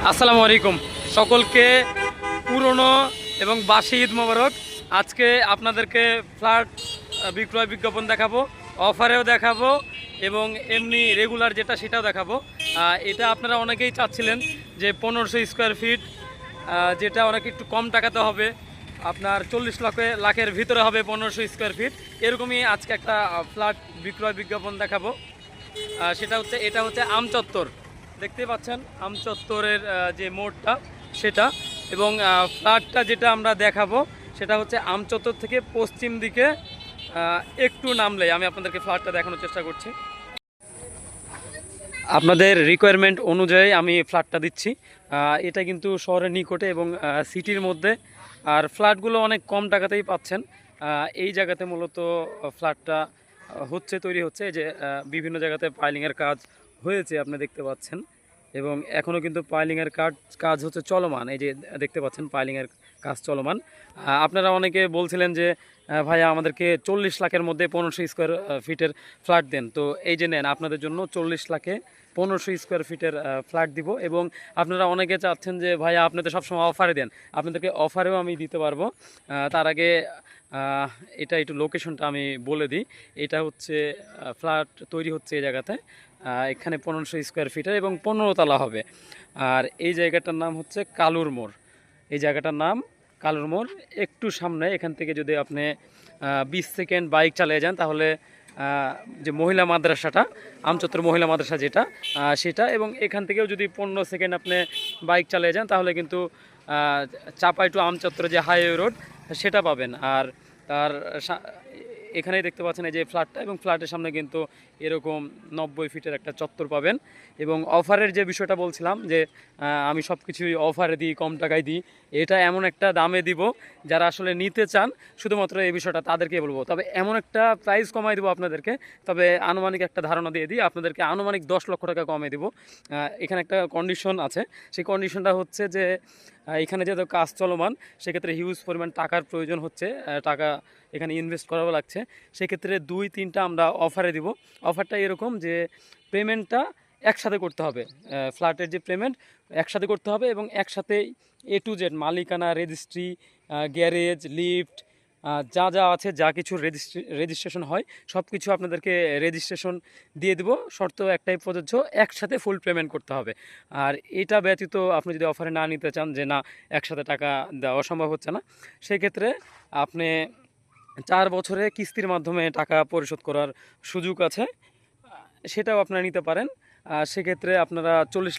আসসালামু আলাইকুম সকলকে পুরনো এবং বাসি ঈদ মোবারক। আজকে আপনাদেরকে ফ্ল্যাট বিক্রয় বিজ্ঞাপন দেখাবো, অফারেও দেখাবো এবং এমনি রেগুলার যেটা সেটাও দেখাবো। এটা আপনারা অনেকেই চাচ্ছিলেন যে 1500 স্কোয়ার ফিট, যেটা অনেক একটু কম টাকাতে হবে, আপনার 40 লাখের ভিতরে হবে 1500 স্কোয়ার ফিট। এরকমই আজকে একটা ফ্ল্যাট বিক্রয় বিজ্ঞাপন দেখাবো। এটা হচ্ছে আমচত্বর, দেখতে পাচ্ছেন আমচত্বরের যে মোড়টা সেটা, এবং ফ্ল্যাটটা যেটা আমরা দেখাবো সেটা হচ্ছে আমচত্বর থেকে পশ্চিম দিকে একটু নামলে আমি আপনাদেরকে ফ্ল্যাটটা দেখানোর চেষ্টা করছি। আপনাদের রিকোয়ারমেন্ট অনুযায়ী আমি ফ্ল্যাটটা দিচ্ছি। এটা কিন্তু শহরের নিকটে এবং সিটির মধ্যে, আর ফ্ল্যাটগুলো অনেক কম টাকাতেই পাচ্ছেন। এই জায়গাতে মূলত ফ্ল্যাটটা তৈরি হচ্ছে, যে বিভিন্ন জায়গাতে পাইলিংয়ের কাজ হয়েছে আপনি দেখতে পাচ্ছেন, এবং এখনও কিন্তু পাইলিংয়ের কাজ হচ্ছে চলমান। এই যে দেখতে পাচ্ছেন পাইলিংয়ের কাজ চলমান। আপনারা অনেকে বলছিলেন যে ভাইয়া আমাদেরকে 40 লাখের মধ্যে 1500 স্কোয়ার ফিটের ফ্ল্যাট দেন, তো এই যে নেন আপনাদের জন্য 40 লাখে 1500 স্কোয়ার ফিটের ফ্ল্যাট দিব। এবং আপনারা অনেকে চাচ্ছেন যে ভাইয়া আপনি তো সবসময় অফারে দেন, আপনাদেরকে অফারেও আমি দিতে পারবো। তার আগে এটা একটু লোকেশনটা আমি বলে দিই। এটা হচ্ছে ফ্ল্যাট তৈরি হচ্ছে এই জায়গাতে, এখানে 1500 স্কোয়ার ফিটের এবং 15 তলা হবে। আর এই জায়গাটার নাম হচ্ছে কালুর মোড়। এই জায়গাটার নাম কালুর মোড়। একটু সামনে এখান থেকে যদি আপনি 20 সেকেন্ড বাইক চালিয়ে যান তাহলে যে মহিলা মাদ্রাসাটা, আমচত্বর মহিলা মাদ্রাসা যেটা, সেটা, এবং এখান থেকেও যদি 15 সেকেন্ড আপনি বাইক চালিয়ে যান তাহলে কিন্তু চাপাই টু আমচত্বর যে হাইওয়ে রোড সেটা পাবেন। আর তার এখানেই দেখতে পাচ্ছেন এই যে ফ্ল্যাটটা, এবং ফ্ল্যাটের সামনে কিন্তু এরকম 90 ফিটের একটা চত্বর পাবেন। এবং অফারের যে বিষয়টা বলছিলাম যে আমি সব কিছুই অফারে দিই, কম টাকায় দিই, এটা এমন একটা দামে দিব যারা আসলে নিতে চান শুধুমাত্র এই বিষয়টা তাদেরকে বলবো। তবে এমন একটা প্রাইস কমাই দেবো আপনাদেরকে, তবে আনুমানিক একটা ধারণা দিয়ে দিই আপনাদেরকে, আনুমানিক 10 লক্ষ টাকা কমে দিব। এখানে একটা কন্ডিশন আছে, সেই কন্ডিশনটা হচ্ছে যে এখানে যেহেতু কাজ চলমান সেক্ষেত্রে হিউজ পরিমাণ টাকার প্রয়োজন হচ্ছে, টাকা এখানে ইনভেস্ট করাও লাগছে। সেক্ষেত্রে 2-3টা আমরা অফারে দিব। অফারটা এরকম যে পেমেন্টটা একসাথে করতে হবে, ফ্ল্যাটের যে পেমেন্ট একসাথে করতে হবে, এবং একসাথে A to Z মালিকানা, রেজিস্ট্রি, গ্যারেজ, লিফট, যা যা আছে, যা কিছু রেজিস্ট্রেশন হয় সব কিছু আপনাদেরকে রেজিস্ট্রেশন দিয়ে দেবো। শর্ত একটাই প্রযোজ্য, একসাথে ফুল পেমেন্ট করতে হবে। আর এটা ব্যতীত আপনি যদি অফারে না নিতে চান, যে না একসাথে টাকা দেওয়া সম্ভব হচ্ছে না, সেক্ষেত্রে আপনি 4 বছরে কিস্তির মাধ্যমে টাকা পরিশোধ করার সুযোগ আছে, সেটাও আপনারা নিতে পারেন। সেক্ষেত্রে আপনারা 40